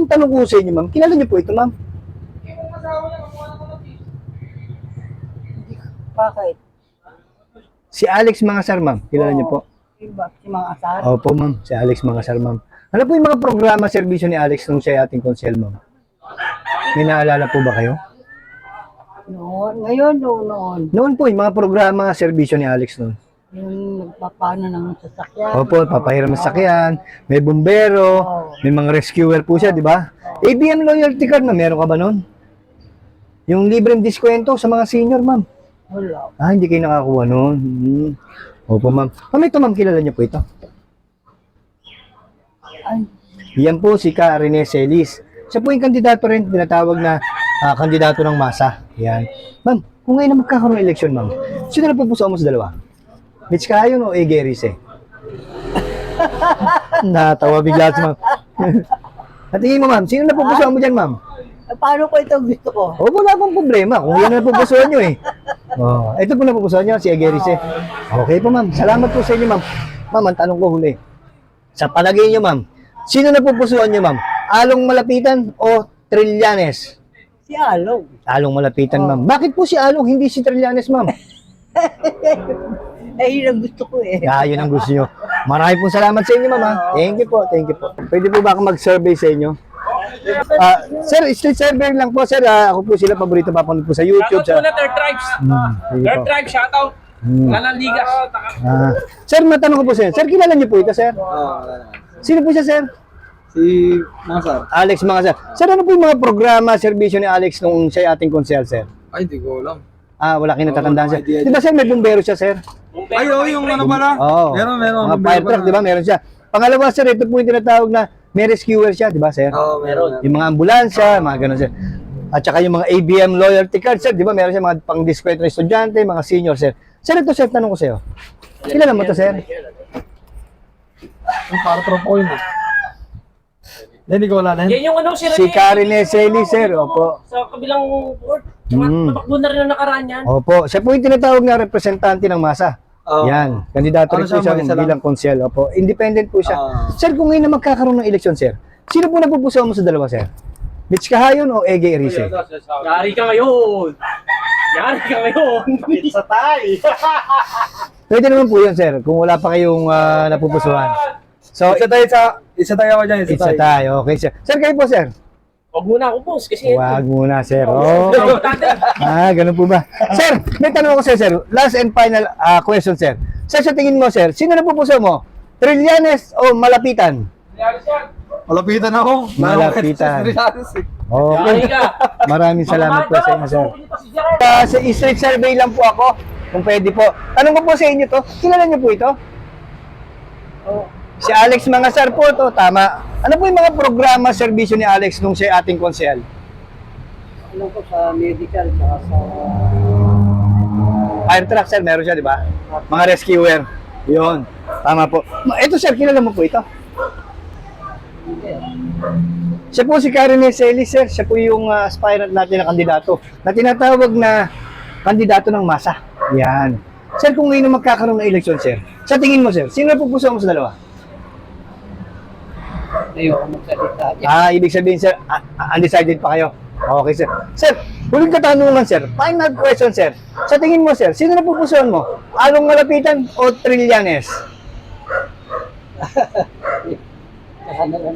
tanong ko sa inyo, ma'am, kilala niyo po ito, ma'am? Bakit? Si Alex Mangasar, ma'am. Kilala niyo po? Iba, si mga asar. Opo, ma'am. Si Alex Mangasar, ma'am. Ano po yung mga programa, serbisyo ni Alex nung siya ating konsel, ma'am? May naalala po ba kayo? Noon, ngayon, noon. Noon po, yung mga programa, serbisyo ni Alex noon. Yung nagpapano ng sasakyan. Opo, papahiram ng sakyan, may bumbero, may mga rescuer po siya, di ba? ABM loyalty card na meron ka ba noon? Yung libreng diskwento sa mga senior, ma'am. Wala. Ah, hindi kayo nakakuha noon. Opo, ma'am. Ma'am, ito, ma'am, kilala niyo po ito. Ay, Yan po si Ka Rene Celis. Siya po yung kandidato rin, tinatawag na kandidato ng masa. Yan. Ma'am, kung ngayon na magkakaroon ng eleksyon, ma'am, sino na pupusuan mo sa dalawa? Mitch Kahayon o Ege Rice? Natawa bigla si ma'am. At tingin mo, ma'am, sino na pupusuan mo dyan, ma'am? paano ko ito gusto ko? O, wala akong problema kung yan na pupusuan nyo eh. Oh, ito po na pupusuan nyo, si Ege Rice. Okay po, ma'am. Salamat po sa inyo, ma'am. Ma'am, ang tanong ko huli. Sa palagay nyo, ma'am, sino na pupusuan nyo, ma'am? Along Malapitan o Trillanes? Si Along. Along Malapitan, ma'am. Bakit po si Along, hindi si Trillanes, ma'am? Eh, yun ang gusto ko eh. Yun ang gusto nyo. Maraming pong salamat sa inyo, ma'am. Ha? Thank you po, thank you po. Pwede po ba ako mag-survey sa inyo? Sir, street survey lang po, sir. Ako po sila, paborito papanood po sa YouTube. Shoutout po na Third Tribes. Sige Third po. Tribes, shoutout. Liga. Sir, matanong ko po, sir. Sir, kilala niyo po ito, sir? Sino po siya, sir? Si Mangasar. Alex Mangasar. Sir, ano po yung mga programa, serbisyo ni Alex nung siya ating konsel, sir? Ay, di ko alam. Wala kayo natatandaan, sir. Wala akong idea Di ba, sir, may bumbero siya, sir? Ay, yung ano pala? Oo. Meron. Mga fire truck, di ba? Meron siya. Pangalawa, sir, ito po yung tinatawag na may rescuer siya, di ba, sir? Oo, meron. Yung mga ambulansya, mga ganun, sir. At saka yung mga ABM loyalty card, sir, di ba? Meron siya mga pang-diskwento ng estudyante, mga senior, sir. Sir, ito, sir, tanong ko sa'yo. Kilala mo to, sir? Yung para tropa ko yun. Hindi ko wala na yun. Yan yung ano, Si Karen Eseli, sir. Opo. Sa kabilang board. Matakbo na rin ang nakaraan yan. Opo. Siya po yung tinatawag na representante ng masa. Yan. Kandidato rin Ano po siya, siya mag-isa lang? bilang konsyel. Opo. Independent po siya. Sir, kung ngayon na magkakaroon ng eleksyon, sir, sino po napupusuan mo sa dalawa, sir? Mitch Kahayon o Ege Rice? Yari ka ngayon. Yari ka ngayon. Sa tay. Pwede naman po yun, sir, kung wala pa kayong napupusuan. So, Isa tayo ako dyan, isa tayo. Okay, sir. Sir, kayo po, sir? Huwag muna ako, boss. Kasi Wag muna, sir. Okay. Ganun po ba? Sir, may tanong ako sir, sir. Last and final question, sir. Sir, sa tingin mo, sir, sino na pupuso mo? Trillanes o Malapitan? Malapitan ako. Malapitan. Okay. Yari ka. Maraming salamat po sa inyo, sir. Sa street survey lang po ako, kung pwede po. Tanong ko po sa inyo to, kilala niyo po ito? Si Alex Mangasar po to, tama. Ano po yung mga programa, serbisyo ni Alex nung siya ating konsehal? Ano ko sa medical, sa Fire truck, sir, meron siya, di ba? Mga rescuer. Yun. Tama po. Ito, sir, kilala mo po ito? Siya po si Karen Eseli, sir. Siya po yung aspirant natin na kandidato. Na tinatawag na kandidato ng masa. Yan. Sir, kung ngayon na magkakaroon ng eleksyon, sir, sa tingin mo, sir, sino na pupusuan mo sa dalawa? ayoko magsalita. Ibig sabihin, sir, undecided pa kayo. Okay, sir. Sir, huling katanungan, sir. Final question, sir. Sa tingin mo, sir, sino na pupusuan mo? Along Malapitan o Trillanes?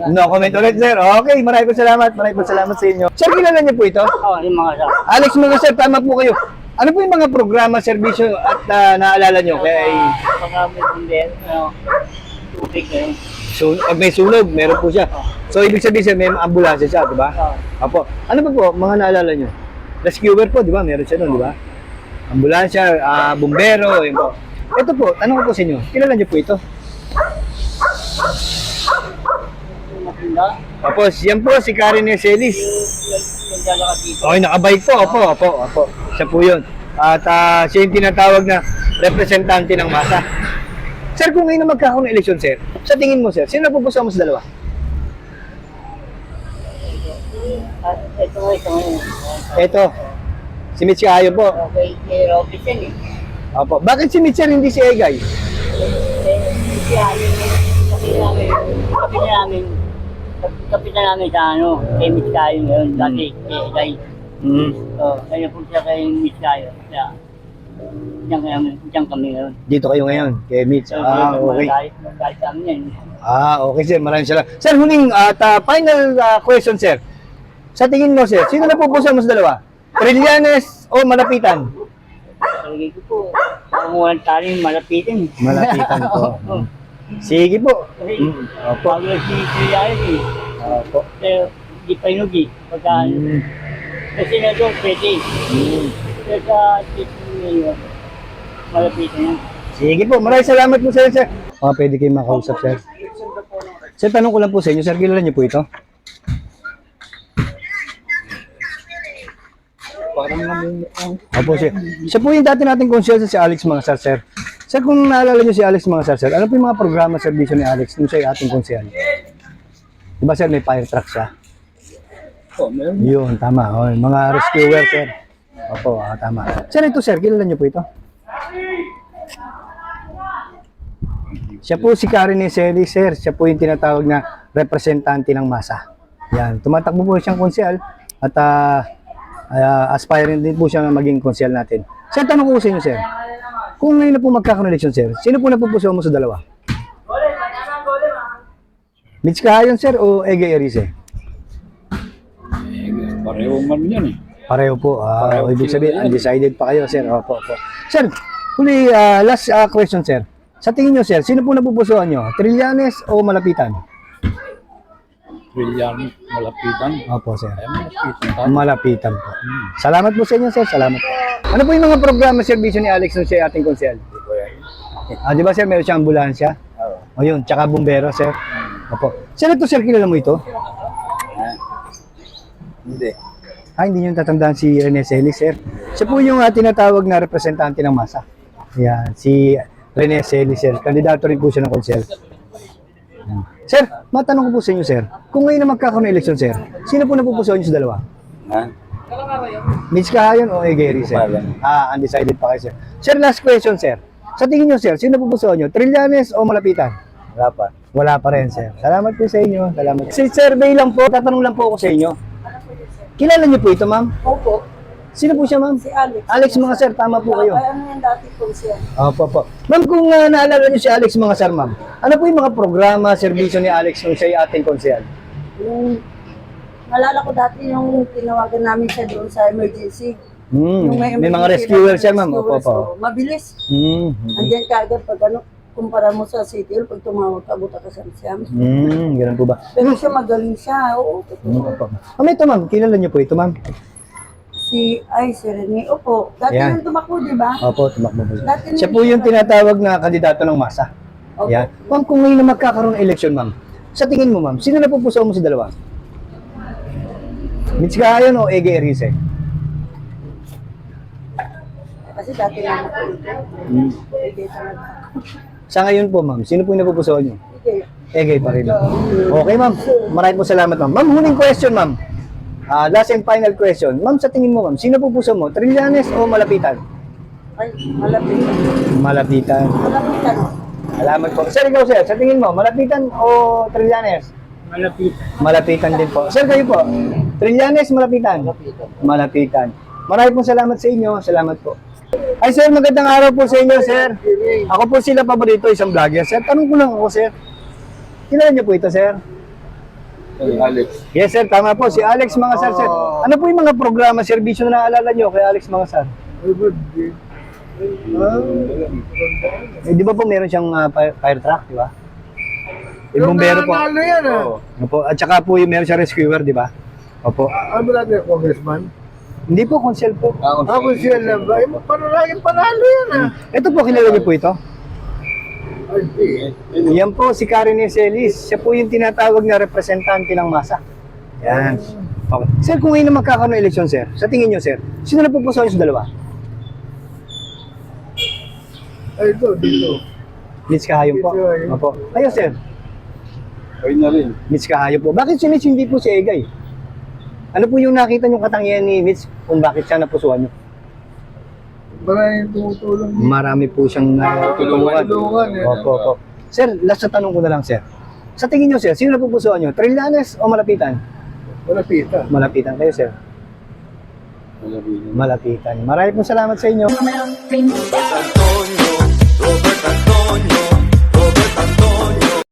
No comment ulit, sir. Okay, maraming salamat. Maraming salamat sa inyo. Sir, kilala niyo po ito? Oo, yung mga sa. Alex mga sir, tama po kayo. Ano po yung mga programa, serbisyo at naalala nyo? Marami kong din, tubig eh. So, pag may sunog, meron po siya. So, ibig sabihin sir, may ambulansya siya, di ba? Apo. Ano pa po, mga naalala nyo? Rescuer po, di ba? Meron siya doon, di ba? Ambulansya, bumbero, yun po. Ito po, tanong ko po sa inyo, kilala nyo po ito? Tapos, yan po, si Karen Eselis. Okay, nakabike po, opo. Siya po yun. At siya yung tinatawag na representante ng masa. Sir, kung ngayon na magkakaroon ng eleksyon, sir, sa tingin mo, sir, sino na pupusuan mo sa dalawa? Ito, si Mitch Kahayon po. Okay, kay Robinson eh. Opo. Bakit si Mitch hindi si Egay? Kasi namin, Kapitan namin sa ano, kay Miss Kayo ngayon, dati, kay kaya po siya kay Miss Kayo. Kaya, diyan kami ngayon. Dito kayo ngayon, kay Mitch. Okay. Kahit sa amin yan. Okay sir, maraming salamat. Sir, huling at final question sir. Sa tingin mo sir, sino napupusuan mo sa dalawa? Trillanes o Malapitan? Palagay ko po, kung walang taling malapitin. Malapitan po. Sige po. Kasi, Opo. bago lang si Trillanes eh. Opo. Pero, di pa inugi. Pagka, kasi na doon, pwede. Pero sa tito ngayon, malapitin yan. Sige po, maraming salamat po sir. Pwede kayo makausap sir. Sir, tanong ko lang po sa inyo, sir, kilala niyo po ito? Parang namumukhang. Opo, sir. Siya po yung dati nating consultant si Alex Mangasar, sir. Sir, kung naalala niyo si Alex Mangasar, sir, ano po yung mga programa serbisyo ni Alex nung siya yung ating konsyal? Diba, sir, may fire truck siya? Oh, meron. Yun, tama. O, mga rescuer, sir. Opo, tama. Sir, ito, sir, kilala niyo po ito? Siya po si Karen Eseli, sir. Siya po yung tinatawag na representante ng masa. Yan, tumatakbo po siyang konsyal at aspiring din po siya na maging konsyal natin. Sir, tanong ko sa inyo, sir. Kung ngayon na po magkakaroon sir, sino po napupusuan mo sa dalawa? Mitch Kahayon, sir, o Ege Erice? Pareho man yan eh. Pareho po. Pareho Ibig sila sabihin, yan. undecided pa kayo, sir. Opo, opo. Sir, huli, last question, sir. Sa tingin nyo, sir, sino po napupusuan nyo? Trillanes o Malapitan? Brilliant, malapitan. Opo, sir. Ay, malapitan. Malapitan po. Salamat po sa inyo, sir. Salamat po. Ano po yung mga programa servisyo ni Alex nung siya ating konsyal? Di ba, sir, meron siyang ambulansya? O yun, tsaka bumbero, sir. Opo. Sir, ito, sir, kilala mo ito? Hindi. Hindi nyo tatandaan si Rene Celis, sir. Siya po yung tinatawag na representante ng masa. Yan, si Rene Celis, sir. Kandidato rin po siya ng konsyal. Sir, matanong ko po sa inyo, sir. Kung ngayon na magkakaroon ng eleksyon, sir, sino po napupusuan nyo sa dalawa? Mitch Kahayon o Egeri, sir? Undecided pa kayo, sir. Sir, last question, sir. Sa tingin nyo, sir, sino napupusuan nyo? Trillanes o Malapitan? Wala pa. Wala pa rin, sir. Salamat po sa inyo. Salamat. Si survey lang po, tatanong lang po ako sa inyo. Kilala niyo po ito, ma'am? Opo, Sino po siya, ma'am? si Alex. Alex mga sir, tama po kayo. Ay, ano yan dati po siya? Opo, po. Ma'am, kung naalala niyo si Alex mga sir, ma'am, ano po yung mga programa, serbisyo ni Alex nung siya yung ating konsyal? Yung, nalala ko dati yung tinawagan namin siya doon sa emergency. Yung May mga emergency rescuer na- siya, ma'am. rescuer, Opo, po. so, mabilis. Andiyan ka agad pag ano, kumpara mo sa City Hall, pag tumawag ka, buta ka sa Siam. Ganun po ba? Pero siya magaling siya, oo. Opo. Ma'am, ito ma'am, kilala niyo po ito, ma'am? Si Rene, opo. Dati Ayan. nang tumakbo, di ba? Opo, tumakbo po siya. Dati Siya po yung tinatawag na kandidato ng masa. Opo. Yan. Ma'am, kung ngayon na magkakaroon ng eleksyon, ma'am, sa tingin mo, ma'am, sino na pupusuan mo sa dalawa? Mitch Kahayon o Ege Erice? Kasi dati lang ako ito. Hindi talaga. Sa ngayon po, ma'am, sino po yung napupusuan niyo? Hindi. Ege pa rin. Okay, ma'am. Maraming po salamat, ma'am. Ma'am, huling question, ma'am. Last and final question. Ma'am, sa tingin mo, ma'am, sino pupusuan mo? Trillanes o Malapitan? Ay, malapit. Malapitan. Malapit ka no? Salamat po. Sir, ikaw, sir, sa tingin mo, Malapitan o Trillanes? Malapit. Malapitan din po. Sir, kayo po, Trillanes, Malapitan? Malapitan. Maraming po salamat sa inyo. Salamat po. Ay, sir, magandang araw po sa inyo, sir. Ako po sila paborito, isang vlogger. Sir, tanong ko lang ako, sir. Kilala niyo po ito, sir? Alex. Yes, sir. Tama po. Si Alex Mangasar, sir. Ano po yung mga programa, serbisyo na naalala niyo kay Alex Mangasar? Di ba po meron siyang fire truck, di ba? Yung bumbero po. Ano yan ah? Opo. At saka po yung meron siyang rescuer, di ba? Opo. Ano ba natin, congressman? Hindi po, konsyel po. Ako siya lang ba? Paano laging panalo yan ah? Ito po, kilala niyo po ito? Ay, di. Yan po, si Karen Celis. Siya po yung tinatawag na representante ng masa. Yan. Okay. Sir, kung ngayon na magkakaroon ng eleksyon, sir, sa tingin niyo, sir, sino na pupusuan sa dalawa? Ay, dito. Mitch Kahayon po. Opo. Kayo, sir. Ay na rin. Mitch Kahayon po. Bakit hindi po si Egay? Ano po yung nakita niyong katangian ni Mitch kung bakit siya napusuan niyo? Maraming tumutulong dito. Marami po siyang tulungan. Tulungan, eh. Opo, opo. Sir, last na tanong ko na lang, sir. Sa tingin nyo, sir, sino napupusuan nyo? Trillanes o Malapitan? Malapitan. Malapitan kayo, sir. Malapitan. Maraming pong salamat sa inyo.